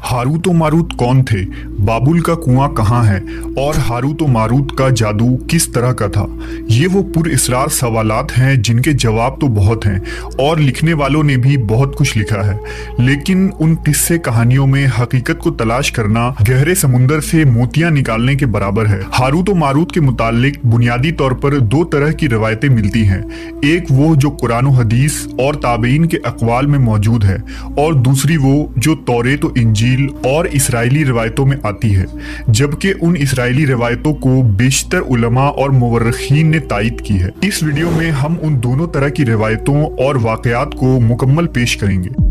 Harut व Marut कौन थे, बाबुल का कुआं कहाँ है और हारूत व मारूत का जादू किस तरह का था। ये वो पुरअसरार सवालात हैं जिनके जवाब तो बहुत हैं और लिखने वालों ने भी बहुत कुछ लिखा है, लेकिन उन किस्से कहानियों में हकीकत को तलाश करना गहरे समुंदर से मोतियां निकालने के बराबर है। हारूत व मारूत के मुतालिक बुनियादी तौर पर दो तरह की रवायतें मिलती हैं, एक वो जो कुरान व हदीस और ताबईन के अक़वाल में मौजूद है और दूसरी वो जो तौरेत व इंजील और इसराइली रिवायतों में आती है, जबकि उन इसराइली रिवायतों को बेशतर उलमा और मुवर्रिखीन ने तायद की है। इस वीडियो में हम उन दोनों तरह की रिवायतों और वाक़यात को मुकम्मल पेश करेंगे।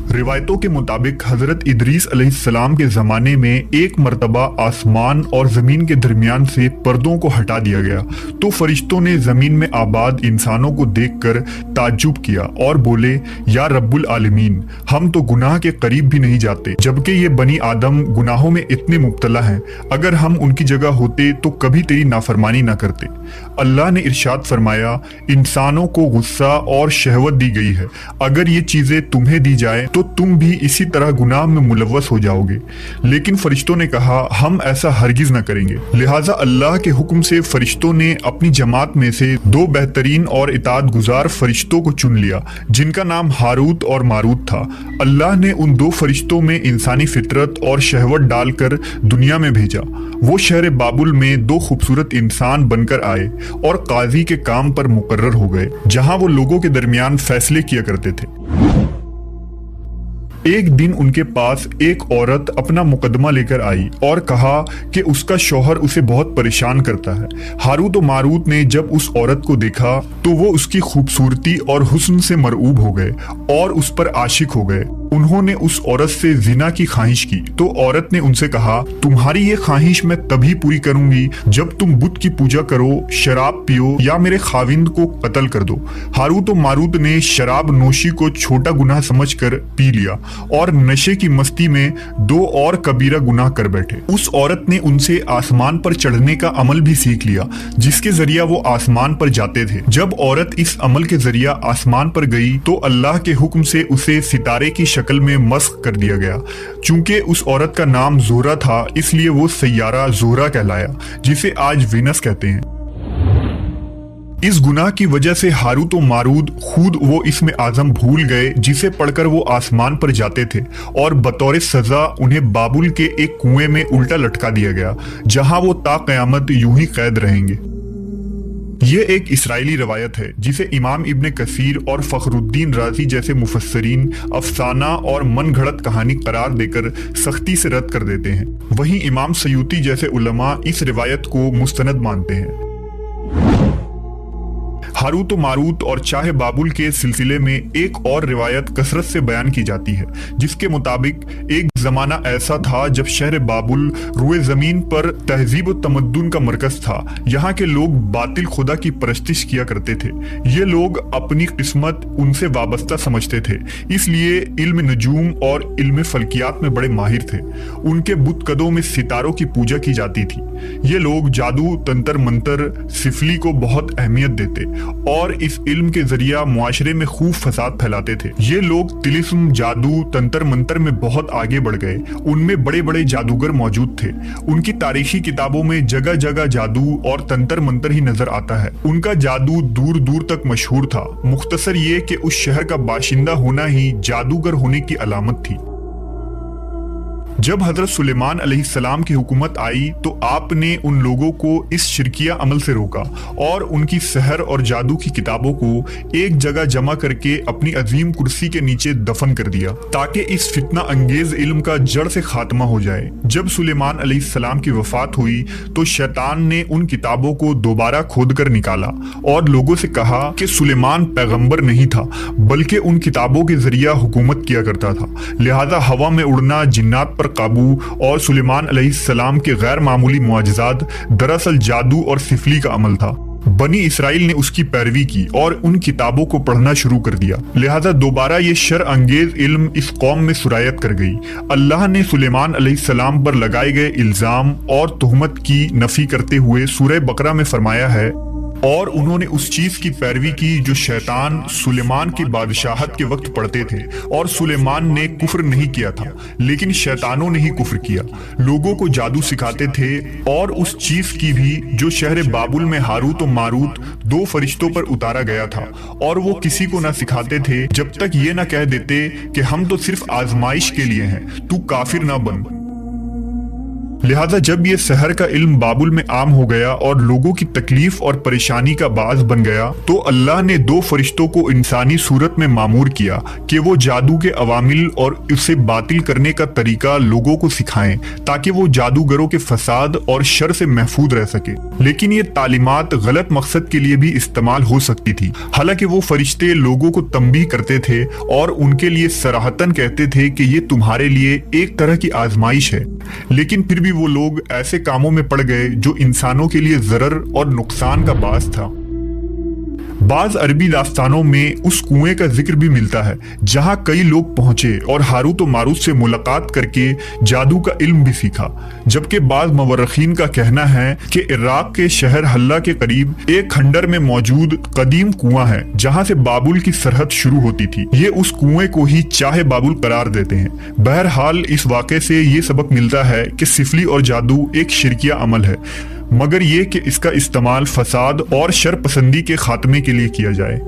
रिवायतों के मुताबिक हजरत इदरीस अलैहिस्सलाम के ज़माने में एक मर्तबा आसमान और ज़मीन के दरमियान से पर्दों को हटा दिया गया तो फरिश्तों ने ज़मीन में आबाद इंसानों को देखकर ताज्जुब किया और बोले, या रब्बुल आलमीन, हम तो गुनाह के करीब भी नहीं जाते, जबकि ये बनी आदम गुनाहों में इतने मुब्तला हैं। अगर हम उनकी जगह होते तो कभी तेरी नाफरमानी ना करते। अल्लाह ने इरशाद फरमाया, इंसानों को गुस्सा और शहवत दी गई है, अगर ये चीज़ें तुम्हें दी जाए तो तुम भी इसी तरह गुनाह में मुलव्वस हो जाओगे। लेकिन फरिश्तों ने कहा, हम ऐसा हरगिज न करेंगे। लिहाजा अल्लाह के हुक्म से फरिश्तों ने अपनी जमात में से दो बेहतरीन और इताअत गुजार फरिश्तों को चुन लिया, जिनका नाम हारूत और मारूत था। अल्लाह ने उन दो फरिश्तों में इंसानी फितरत और शहवत डालकर दुनिया में भेजा। वो शहर बाबुल में दो खूबसूरत इंसान बनकर आए और काजी के काम पर मुकर्रर हो गए, जहां वो लोगों के दरमियान फैसले किया करते थे। एक दिन उनके पास एक औरत अपना मुकदमा लेकर आई और कहा कि उसका शौहर उसे बहुत परेशान करता है। हारूत व मारूत ने जब उस औरत को देखा तो वो उसकी खूबसूरती और हुस्न से मरऊब हो गए और उस पर आशिक हो गए। उन्होंने उस औरत से जिना की ख्वाहिश की तो औरत ने उनसे कहा, तुम्हारी ये ख्वाहिश मैं तभी पूरी करूंगी जब तुम बुत की पूजा करो, शराब पियो या मेरे खाविंद को कत्ल कर दो। हारूत व मारूत ने शराब नोशी को छोटा गुनाह समझकर पी लिया और नशे की मस्ती में दो और कबीरा गुनाह कर बैठे। उस औरत ने उनसे आसमान पर चढ़ने का अमल भी सीख लिया, जिसके जरिया वो आसमान पर जाते थे। जब औरत इस अमल के जरिया आसमान पर गई तो अल्लाह के हुक्म से उसे सितारे की शक्ल में मस्ख कर दिया गया। चूंकि उस औरत का नाम जोहरा था, इसलिए वो सैयारा जोहरा कहलाया, जिसे आज वीनस कहते हैं। इस गुनाह की वजह से हारूत व मारूत खुद वो इसमें आजम भूल गए जिसे पढ़कर वो आसमान पर जाते थे और बतौर सजा उन्हें बाबुल के एक कुएं में उल्टा लटका दिया गया, जहां वो ता क़यामत यूं ही कैद रहेंगे। ये एक इसराइली रवायत है जिसे इमाम इब्न कसीर और फखरुद्दीन राजी जैसे मुफस्सरीन अफसाना और मन घड़त कहानी करार देकर सख्ती से रद्द कर देते हैं। वहीं इमाम सयूती जैसे उलमा इस रिवायत को मुस्तनद मानते हैं। हारूत व मारूत और चाहे बाबुल के सिलसिले में एक और रिवायत कसरत से बयान की जाती है, जिसके मुताबिक एक जमाना ऐसा था जब शहर बाबुल रुए जमीन पर तहजीब व तमद्दुन का मरकज था। यहाँ के लोग बातिल खुदा की परस्तिश किया करते थे। ये लोग अपनी किस्मत उनसे वाबस्ता समझते थे, इसलिए इल्म नजूम और इल्म फल्कियात में बड़े माहिर थे। उनके बुतकदों में सितारों की पूजा की जाती थी। ये लोग जादू, तंत्र मंत्र, सिफली को बहुत अहमियत देते और इस इल्म के जरिया मुआशरे में खूब फसाद फैलाते थे। ये लोग तिलिस्म, जादू, तंत्र मंत्र में बहुत आगे बढ़ गए। उनमें बड़े बड़े जादूगर मौजूद थे। उनकी तारीखी किताबों में जगह जगह जादू और तंत्र मंत्र ही नजर आता है। उनका जादू दूर दूर तक मशहूर था। मुख्तसर ये कि उस शहर का बाशिंदा होना ही जादूगर होने की अलामत थी। जब हजरत सुलेमान अलैहिस्सलाम की हुकूमत आई तो आपने उन लोगों को इस शिरकिया अमल से रोका और उनकी सहर और जादू की किताबों को एक जगह जमा करके अपनी अजीम कुर्सी के नीचे दफन कर दिया, ताकि इस फितना अंगेज इल्म का जड़ से खात्मा हो जाए। जब सुलेमान अलैहिस्सलाम की वफात हुई तो शैतान ने उन किताबों को दोबारा खोद कर निकाला और लोगों से कहा कि सुलेमान पैगंबर नहीं था, बल्कि उन किताबों के जरिया हुकूमत किया करता था। लिहाजा हवा में उड़ना, जिन्नात पर काबू और सुलेमान अलैहिस्सलाम के गैर मामूली मुआजिज़ात दरअसल जादू और सिफली का अमल था। बनी इसराइल ने उसकी पैरवी की और उन किताबों को पढ़ना शुरू कर दिया। लिहाजा दोबारा ये शर अंगेज इल्म इस कौम में सुरायत कर गई। अल्लाह ने सुलेमान अलैहिस्सलाम पर लगाए गए इल्जाम और तुहमत की नफी करते हुए सूरह बकरा में फरमाया है, اور انہوں نے اس چیز کی پیروی کی جو شیطان سلیمان کی بادشاہت کے وقت پڑھتے تھے، اور سلیمان نے کفر نہیں کیا تھا لیکن شیطانوں نے ہی کفر کیا۔ لوگوں کو جادو سکھاتے تھے، اور اس چیز کی بھی جو شہر بابل میں ہاروت و ماروت دو فرشتوں پر اتارا گیا تھا، اور وہ کسی کو نہ سکھاتے تھے جب تک یہ نہ کہہ دیتے کہ ہم تو صرف آزمائش کے لیے ہیں، تو کافر نہ بن۔ لہذا جب یہ سحر کا علم بابل میں عام ہو گیا اور لوگوں کی تکلیف اور پریشانی کا باعث بن گیا، تو اللہ نے دو فرشتوں کو انسانی صورت میں مامور کیا کہ وہ جادو کے عوامل اور اسے باطل کرنے کا طریقہ لوگوں کو سکھائیں تاکہ وہ جادوگروں کے فساد اور شر سے محفوظ رہ سکے۔ لیکن یہ تعلیمات غلط مقصد کے لیے بھی استعمال ہو سکتی تھی۔ حالانکہ وہ فرشتے لوگوں کو تنبیہ کرتے تھے اور ان کے لیے صراحتاً کہتے تھے کہ یہ تمہارے لیے ایک طرح کی آزمائش ہے، لیکن پھر بھی وہ لوگ ایسے کاموں میں پڑ گئے جو انسانوں کے لیے ضرر اور نقصان کا باعث تھا۔ بعض عربی داستانوں میں اس کنویں کا ذکر بھی ملتا ہے جہاں کئی لوگ پہنچے اور ہاروت و ماروت سے ملاقات کر کے جادو کا علم بھی سیکھا، جبکہ بعض مورخین کا کہنا ہے کہ عراق کے شہر حلہ کے قریب ایک کھنڈر میں موجود قدیم کنواں ہے جہاں سے بابل کی سرحد شروع ہوتی تھی۔ یہ اس کنویں کو ہی چاہے بابل قرار دیتے ہیں۔ بہرحال اس واقعے سے یہ سبق ملتا ہے کہ سفلی اور جادو ایک شرکیہ عمل ہے، مگر یہ کہ اس کا استعمال فساد اور شر پسندی کے خاتمے کے لیے کیا جائے۔